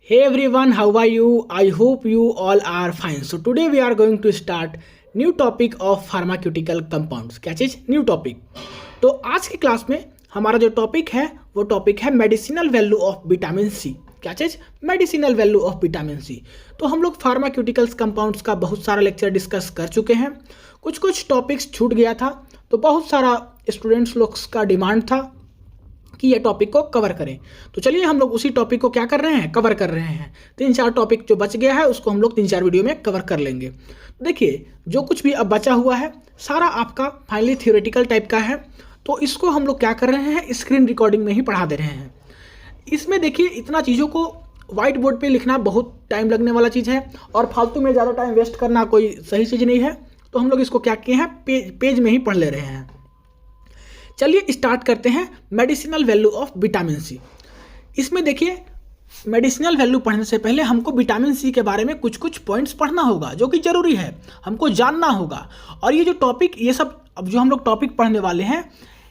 Hey everyone, how are you? I hope you all are fine. So today we are going to start new topic of pharmaceutical compounds. क्या चीज? New topic. तो आज की class में हमारा जो topic है वो टॉपिक है medicinal value of vitamin C. क्या चीज? मेडिसिनल वैल्यू ऑफ विटामिन सी. तो हम लोग फार्माक्यूटिकल्स कंपाउंड्स का बहुत सारा लेक्चर डिस्कस कर चुके हैं. कुछ टॉपिक्स छूट गया था तो बहुत सारा स्टूडेंट्स लोग का डिमांड था कि ये टॉपिक को कवर करें. तो चलिए हम लोग उसी टॉपिक को क्या कर रहे हैं, कवर कर रहे हैं. 3-4 टॉपिक जो बच गया है उसको हम लोग 3-4 वीडियो में कवर कर लेंगे. देखिए जो कुछ भी अब बचा हुआ है सारा आपका फाइनली थियोरेटिकल टाइप का है. तो इसको हम लोग क्या कर रहे हैं, स्क्रीन रिकॉर्डिंग में ही पढ़ा दे रहे हैं. इसमें देखिए इतना चीज़ों को व्हाइट बोर्ड पे लिखना बहुत टाइम लगने वाला चीज़ है और फालतू में ज़्यादा टाइम वेस्ट करना कोई सही चीज़ नहीं है. तो हम लोग इसको क्या किए हैं, पेज में ही पढ़ ले रहे हैं. चलिए स्टार्ट करते हैं medicinal value of vitamin C. इसमें देखिए मेडिसिनल वैल्यू पढ़ने से पहले हमको विटामिन सी के बारे में कुछ पॉइंट्स पढ़ना होगा जो कि ज़रूरी है, हमको जानना होगा. और ये जो टॉपिक, ये सब अब जो हम लोग टॉपिक पढ़ने वाले हैं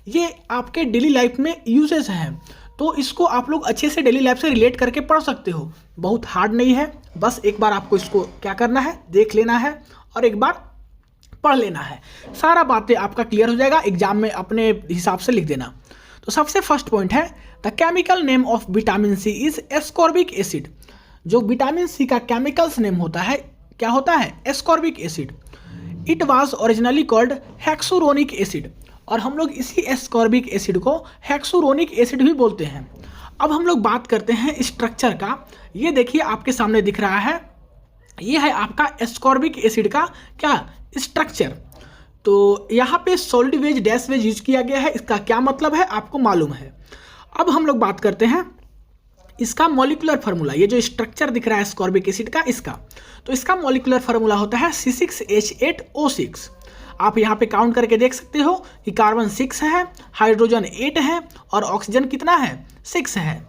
ये आपके डेली लाइफ में यूजेस हैं. तो इसको आप लोग अच्छे से डेली लाइफ से रिलेट करके पढ़ सकते हो. बहुत हार्ड नहीं है, बस एक बार आपको इसको क्या करना है, देख लेना है और एक बार पढ़ लेना है. सारा बातें आपका क्लियर हो जाएगा. एग्जाम में अपने हिसाब से लिख देना. तो सबसे फर्स्ट पॉइंट है the chemical name of vitamin c is ascorbic acid. जो विटामिन सी का केमिकल्स नेम होता है क्या होता है, ascorbic acid. It was originally called hexuronic acid. और हम लोग इसी एस्कॉर्बिक एसिड को हेक्सुरोनिक एसिड भी बोलते हैं. अब हम लोग बात करते हैं स्ट्रक्चर का. ये देखिए आपके सामने दिख रहा है, ये है आपका एस्कॉर्बिक एसिड का क्या स्ट्रक्चर. तो यहाँ पे solid wedge dash wedge use किया गया है. इसका क्या मतलब है आपको मालूम है. अब हम लोग बात करते हैं इसका मॉलिक्यूलर फार्मूला. ये जो स्ट्रक्चर दिख रहा है एस्कॉर्बिक एसिड का, इसका तो इसका मॉलिक्यूलर फार्मूला होता है C6H8O6. आप यहाँ पे काउंट करके देख सकते हो कि कार्बन 6 है, हाइड्रोजन 8 है और ऑक्सीजन कितना है, 6 है.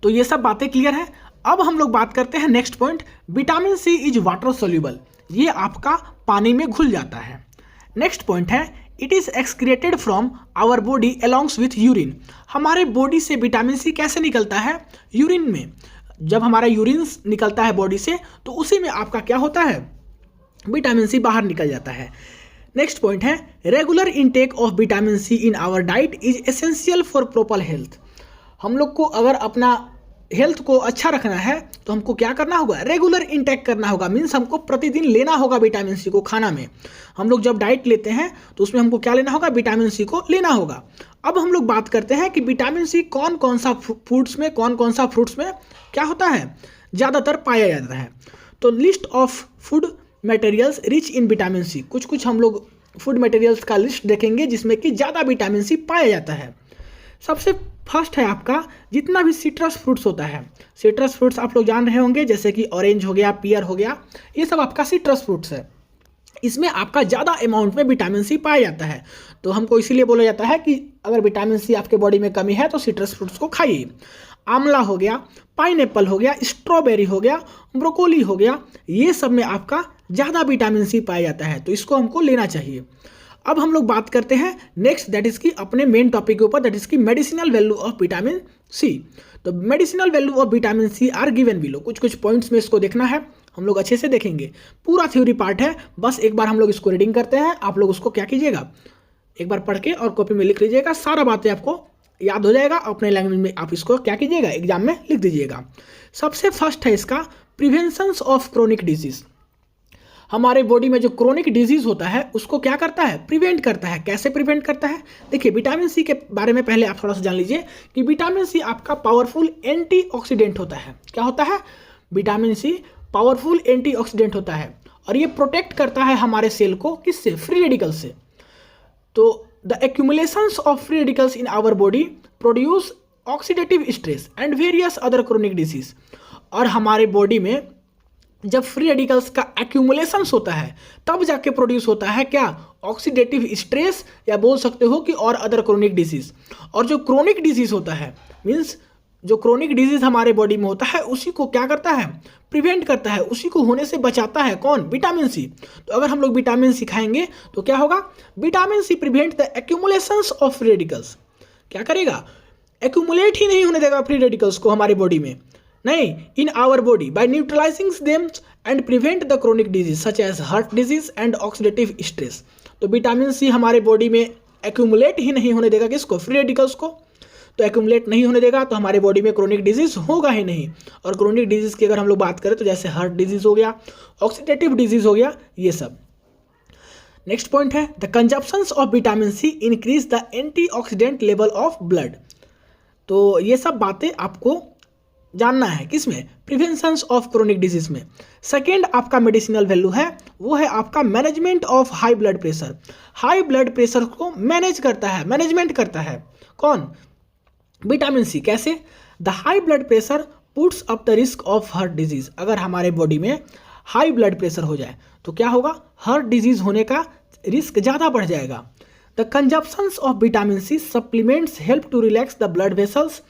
तो ये सब बातें क्लियर है. अब हम लोग बात करते हैं next point, vitamin c is water soluble. ये आपका पानी में घुल जाता है. नेक्स्ट पॉइंट है it is excreted from our body alongs with urine. हमारे बॉडी से विटामिन सी कैसे निकलता है, यूरिन में. जब हमारा यूरिन निकलता है बॉडी से तो उसी में आपका क्या होता है, विटामिन सी बाहर निकल जाता है. नेक्स्ट पॉइंट है regular intake of vitamin C in our diet is essential for proper health. हम लोग को अगर अपना हेल्थ को अच्छा रखना है तो हमको क्या करना होगा, रेगुलर इंटेक करना होगा. मीन्स हमको प्रतिदिन लेना होगा विटामिन सी को खाना में. हम लोग जब डाइट लेते हैं तो उसमें हमको क्या लेना होगा, विटामिन सी को लेना होगा. अब हम लोग बात करते हैं कि विटामिन सी कौन कौन सा फूड्स में, कौन कौन सा फ्रूट्स में क्या होता है, ज़्यादातर पाया जाता है. तो list of food materials rich in vitamin C. कुछ हम लोग फूड मटेरियल्स का लिस्ट देखेंगे जिसमें कि ज़्यादा विटामिन सी पाया जाता है. सबसे फर्स्ट है आपका जितना भी सिट्रस फ्रूट्स होता है. सिट्रस फ्रूट्स आप लोग जान रहे होंगे जैसे कि ऑरेंज हो गया, पियर हो गया, ये सब आपका सिट्रस फ्रूट्स है. इसमें आपका ज़्यादा अमाउंट में विटामिन सी पाया जाता है. तो हमको इसीलिए बोला जाता है कि अगर विटामिन सी आपके बॉडी में कमी है तो सिट्रस फ्रूट्स को खाइए. आंवला हो गया, पाइनएप्पल हो गया, स्ट्रॉबेरी हो गया, ब्रोकोली हो गया, ये सब में आपका ज़्यादा विटामिन सी पाया जाता है. तो इसको हमको लेना चाहिए. अब हम लोग बात करते हैं नेक्स्ट, दैट इज की अपने मेन टॉपिक के ऊपर, दैट इज की मेडिसिनल वैल्यू ऑफ विटामिन सी. तो medicinal value of vitamin c are given below. कुछ पॉइंट्स में इसको देखना है, हम लोग अच्छे से देखेंगे. पूरा थ्योरी पार्ट है, बस एक बार हम लोग इसको रीडिंग करते हैं. आप लोग उसको क्या कीजिएगा, एक बार पढ़ के और कॉपी में लिख लीजिएगा. सारा बातें आपको याद हो जाएगा. अपने लैंग्वेज में आप इसको क्या कीजिएगा, एग्जाम में लिख दीजिएगा. सबसे फर्स्ट है इसका प्रिवेंशन ऑफ क्रोनिक डिजीज. हमारे बॉडी में जो क्रोनिक डिजीज होता है उसको क्या करता है, प्रिवेंट करता है. कैसे प्रिवेंट करता है, देखिए विटामिन सी के बारे में पहले आप थोड़ा सा जान लीजिए कि विटामिन सी आपका पावरफुल एंटीऑक्सीडेंट होता है. क्या होता है, विटामिन सी पावरफुल एंटीऑक्सीडेंट होता है और ये प्रोटेक्ट करता है हमारे सेल को, किससे, फ्री रेडिकल से. तो the accumulations of free radicals in our body produce oxidative stress and various other chronic disease. और हमारे बॉडी में जब फ्री रेडिकल्स का एक्यूमुलेशंस होता है तब जाके प्रोड्यूस होता है क्या, ऑक्सीडेटिव स्ट्रेस, या बोल सकते हो कि और अदर क्रोनिक डिजीज. और जो क्रोनिक डिजीज होता है, मीन्स जो क्रोनिक डिजीज हमारे बॉडी में होता है उसी को क्या करता है, प्रिवेंट करता है, उसी को होने से बचाता है. कौन, विटामिन सी. तो अगर हम लोग विटामिन सी खाएंगे तो क्या होगा, vitamin C prevent the accumulations of free radicals. क्या करेगा, एक्यूमुलेट ही नहीं होने देगा फ्री रेडिकल्स को हमारे बॉडी में. नहीं, in our body by neutralizing them and prevent the chronic disease such as heart disease and oxidative stress. तो विटामिन सी हमारे बॉडी में एक्यूमुलेट ही नहीं होने देगा किसको, फ्री रेडिकल्स को। तो एक्यूमुलेट नहीं होने देगा तो हमारे बॉडी में क्रोनिक डिजीज होगा ही नहीं। और क्रोनिक डिजीज की अगर हम लोग बात करें तो जैसे हार्ट डिजीज हो गया, ऑक्सीडेटिव डिजीज हो गया, ये सब। नेक्स्ट पॉइंट है the consumptions of vitamin C increase the antioxidant level of blood. तो ये सब बातें आपको जानना है किसमें, प्रिवेंशन ऑफ क्रोनिक डिजीज में। सेकेंड आपका मेडिसिनल वैल्यू है वो है आपका management of high blood pressure. High blood pressure को मैनेज करता है, मैनेजमेंट करता है कौन, विटामिन सी। कैसे, the high blood pressure puts up the risk of heart disease. अगर हमारे बॉडी में हाई ब्लड प्रेशर हो जाए तो क्या होगा, हार्ट डिजीज होने का रिस्क ज़्यादा बढ़ जाएगा। The consumptions of vitamin C supplements help to relax the blood vessels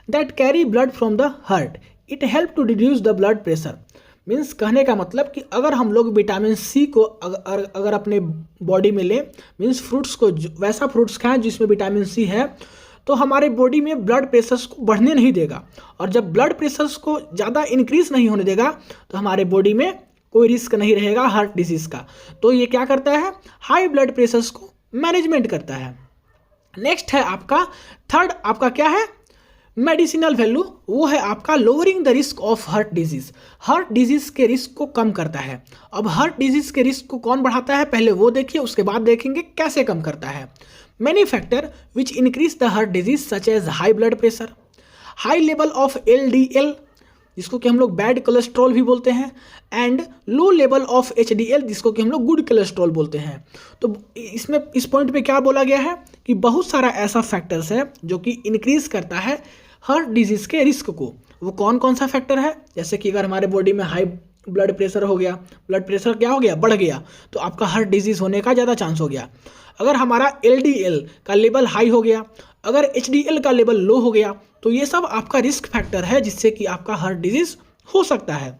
that carry blood from the heart, it help to reduce the blood pressure. Means कहने का मतलब कि अगर हम लोग विटामिन सी को अगर अपने बॉडी में लें, मीन्स फ्रूट्स को, वैसा फ्रूट्स खाएं जिसमें विटामिन सी है, तो हमारे बॉडी में ब्लड प्रेशर्स को बढ़ने नहीं देगा। और जब ब्लड प्रेशर्स को ज़्यादा इंक्रीज नहीं होने देगा तो हमारे बॉडी में कोई रिस्क नहीं रहेगा हार्ट डिजीज़ का। तो ये क्या करता है, हाई ब्लड प्रेशर्स को मैनेजमेंट करता है। नेक्स्ट है आपका थर्ड, आपका क्या है मेडिसिनल वैल्यू, वो है आपका lowering the risk of heart disease. Heart disease के रिस्क को कम करता है। अब हार्ट डिजीज के रिस्क को कौन बढ़ाता है, पहले वो देखिए, उसके बाद देखेंगे कैसे कम करता है। Many factor which increase the heart disease such as high blood pressure, high level of LDL जिसको कि हम लोग बैड कोलेस्ट्रॉल भी बोलते हैं, and low level of HDL जिसको कि हम लोग गुड कोलेस्ट्रॉल बोलते हैं। तो इसमें इस पॉइंट पे क्या बोला गया है कि बहुत सारा ऐसा फैक्टर्स है जो कि इंक्रीज करता है हार्ट डिजीज़ के रिस्क को। वो कौन कौन सा फैक्टर है, जैसे कि अगर हमारे बॉडी में हाई ब्लड प्रेशर हो गया, ब्लड प्रेशर क्या हो गया, बढ़ गया, तो आपका हार्ट डिजीज़ होने का ज़्यादा चांस हो गया। अगर हमारा LDL का लेवल हाई हो गया, अगर HDL का लेवल लो हो गया, तो ये सब आपका रिस्क फैक्टर है जिससे कि आपका हार्ट डिजीज़ हो सकता है।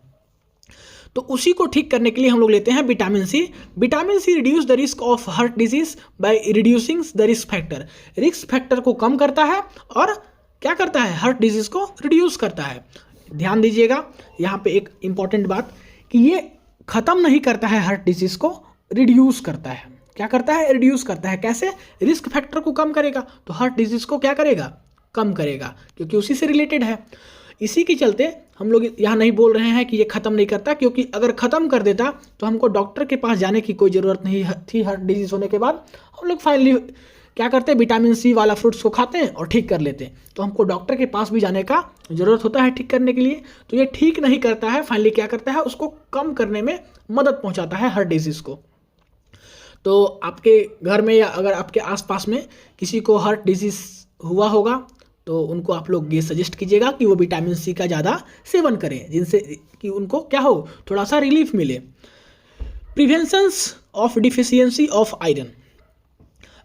तो उसी को ठीक करने के लिए हम लोग लेते हैं vitamin C. Vitamin C reduce the risk of heart disease by reducing the risk factor. Risk factor को कम करता है और क्या करता है, हार्ट डिजीज को रिड्यूस करता है। ध्यान दीजिएगा यहाँ पे एक इंपॉर्टेंट बात कि ये खत्म नहीं करता है, हार्ट डिजीज को रिड्यूस करता है। क्या करता है, रिड्यूस करता है। कैसे, रिस्क फैक्टर को कम करेगा तो हार्ट डिजीज को क्या करेगा, कम करेगा, क्योंकि उसी से रिलेटेड है। इसी के चलते हम लोग यहाँ नहीं बोल रहे हैं कि ये ख़त्म नहीं करता, क्योंकि अगर ख़त्म कर देता तो हमको डॉक्टर के पास जाने की कोई ज़रूरत नहीं थी। हार्ट डिजीज़ होने के बाद हम लोग फाइनली क्या करते हैं, विटामिन सी वाला फ्रूट्स को खाते हैं और ठीक कर लेते हैं। तो हमको डॉक्टर के पास भी जाने का ज़रूरत होता है ठीक करने के लिए। तो ये ठीक नहीं करता है, फाइनली क्या करता है, उसको कम करने में मदद पहुँचाता है हार्ट डिजीज़ को। तो आपके घर में या अगर आपके आसपास में किसी को हार्ट डिजीज़ हुआ होगा तो उनको आप लोग ये सजेस्ट कीजिएगा कि वो विटामिन सी का ज़्यादा सेवन करें, जिनसे कि उनको क्या हो, थोड़ा सा रिलीफ मिले। Preventions of deficiency of iron.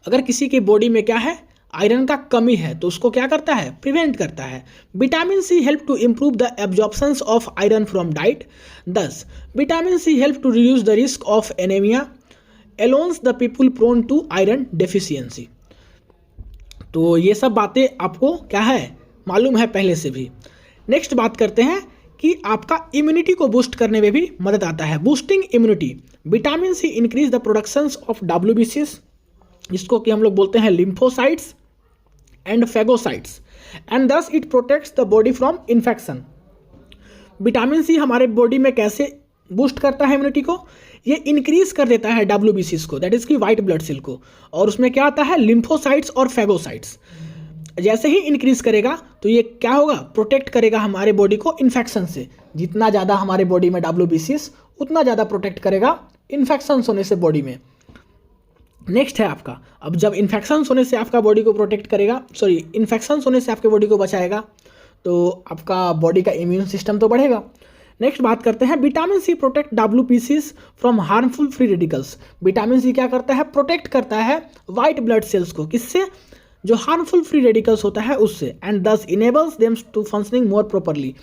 अगर किसी के बॉडी में क्या है, आयरन का कमी है, तो उसको क्या करता है, प्रिवेंट करता है। Vitamin c help to improve the absorptions of iron from diet. 10 vitamin c help to reduce the risk of anaemia alongs the people prone to iron deficiency. तो ये सब बातें आपको क्या है, मालूम है पहले से भी। नेक्स्ट बात करते हैं कि आपका इम्यूनिटी को बूस्ट करने में भी मदद आता है। Boosting immunity, vitamin C increase the productions of WBCs जिसको कि हम लोग बोलते हैं lymphocytes and phagocytes, and thus it protects the body from infection. Vitamin C हमारे बॉडी में कैसे बूस्ट करता है इम्यूनिटी को, ये इंक्रीज कर देता है WBCs को, दैट इज की वाइट ब्लड सेल को, और उसमें क्या आता है, लिम्फोसाइट्स और फेगोसाइट्स। जैसे ही इंक्रीज करेगा तो ये क्या होगा, प्रोटेक्ट करेगा हमारे बॉडी को इन्फेक्शन से। जितना ज़्यादा हमारे बॉडी में WBCs उतना ज़्यादा प्रोटेक्ट करेगा इन्फेक्शन होने से बॉडी में। नेक्स्ट है आपका, अब जब इन्फेक्शन होने से आपका बॉडी को प्रोटेक्ट करेगा, इन्फेक्शन होने से आपके बॉडी को बचाएगा, तो आपका बॉडी का इम्यून सिस्टम तो बढ़ेगा। नेक्स्ट बात करते हैं, vitamin C protect WBCs from harmful free radicals. Vitamin C क्या करता है, प्रोटेक्ट करता है वाइट ब्लड सेल्स को, किससे, जो हार्मफुल फ्री रेडिकल्स होता है उससे, and thus enables them to functioning more properly,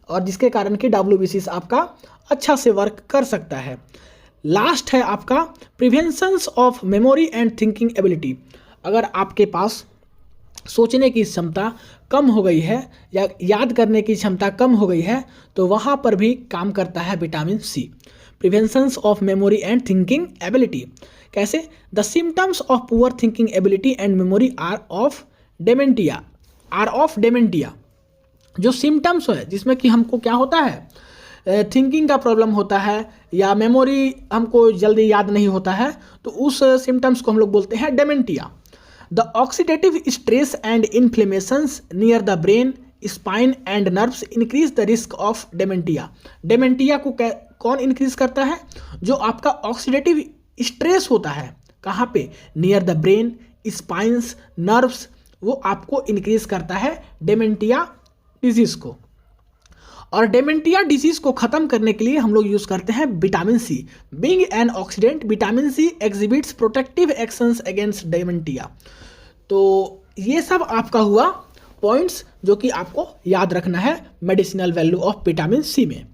और जिसके कारण कि WBCs आपका अच्छा से वर्क कर सकता है। लास्ट है आपका preventions of memory and thinking ability. अगर आपके पास सोचने की क्षमता कम हो गई है या याद करने की क्षमता कम हो गई है, तो वहाँ पर भी काम करता है vitamin c. Preventions of memory and thinking ability. कैसे? The symptoms of poor thinking ability and memory are of dementia. जो सिम्टम्स है जिसमें कि हमको क्या होता है, थिंकिंग का प्रॉब्लम होता है या मेमोरी हमको जल्दी याद नहीं होता है, तो उस सिम्टम्स को हम लोग बोलते हैं dementia. The oxidative stress and inflammations near the brain, spine and nerves increase the risk of dementia. Dementia को कौन इंक्रीज करता है? जो आपका ऑक्सीडेटिव स्ट्रेस होता है, कहाँ पे? Near the brain, spines, nerves, वो आपको इंक्रीज करता है डेमेंटिया डिजीज को। और डेमेंटिया डिजीज को खत्म करने के लिए हम लोग यूज करते हैं vitamin c. Being an oxidant, vitamin c exhibits protective actions against dementia. तो ये सब आपका हुआ पॉइंट्स जो कि आपको याद रखना है medicinal value of vitamin C में।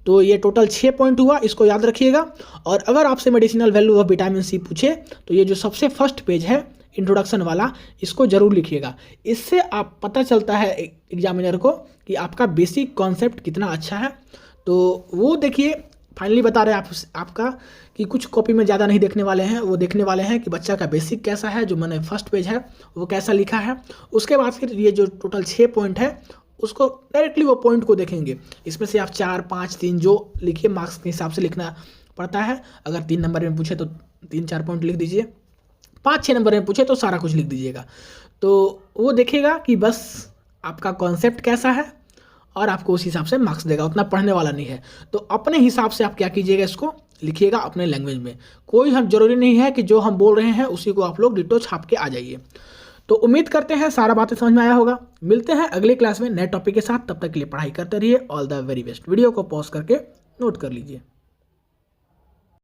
तो ये टोटल 6 पॉइंट हुआ, इसको याद रखिएगा। और अगर आपसे medicinal value of vitamin C पूछे तो ये जो सबसे फर्स्ट पेज है इंट्रोडक्शन वाला, इसको जरूर लिखिएगा। इससे आप पता चलता है एग्जामिनर को कि आपका बेसिक कॉन्सेप्ट कितना अच्छा है। तो वो देखिए, फाइनली बता रहे हैं आपका कि कुछ कॉपी में ज़्यादा नहीं देखने वाले हैं, वो देखने वाले हैं कि बच्चा का बेसिक कैसा है, जो मैंने फर्स्ट पेज है वो कैसा लिखा है। उसके बाद फिर ये जो टोटल 6 पॉइंट है उसको डायरेक्टली वो पॉइंट को देखेंगे। इसमें से आप 4, 5, 3 जो लिखिए, मार्क्स के हिसाब से लिखना पड़ता है। अगर 3 नंबर में पूछे तो 3-4 पॉइंट लिख दीजिए, 5-6 नंबर में पूछे तो सारा कुछ लिख दीजिएगा। तो वो देखेगा कि बस आपका कॉन्सेप्ट कैसा है और आपको उस हिसाब से मार्क्स देगा, उतना पढ़ने वाला नहीं है। तो अपने हिसाब से आप क्या कीजिएगा, इसको लिखिएगा अपने लैंग्वेज में। कोई हम जरूरी नहीं है कि जो हम बोल रहे हैं उसी को आप लोग डिटो छाप के आ जाइए। तो उम्मीद करते हैं सारा बातें समझ में आया होगा। मिलते हैं अगले क्लास में नए टॉपिक के साथ, तब तक के लिए पढ़ाई करते रहिए। All the very best. Video को पॉज करके नोट कर लीजिए।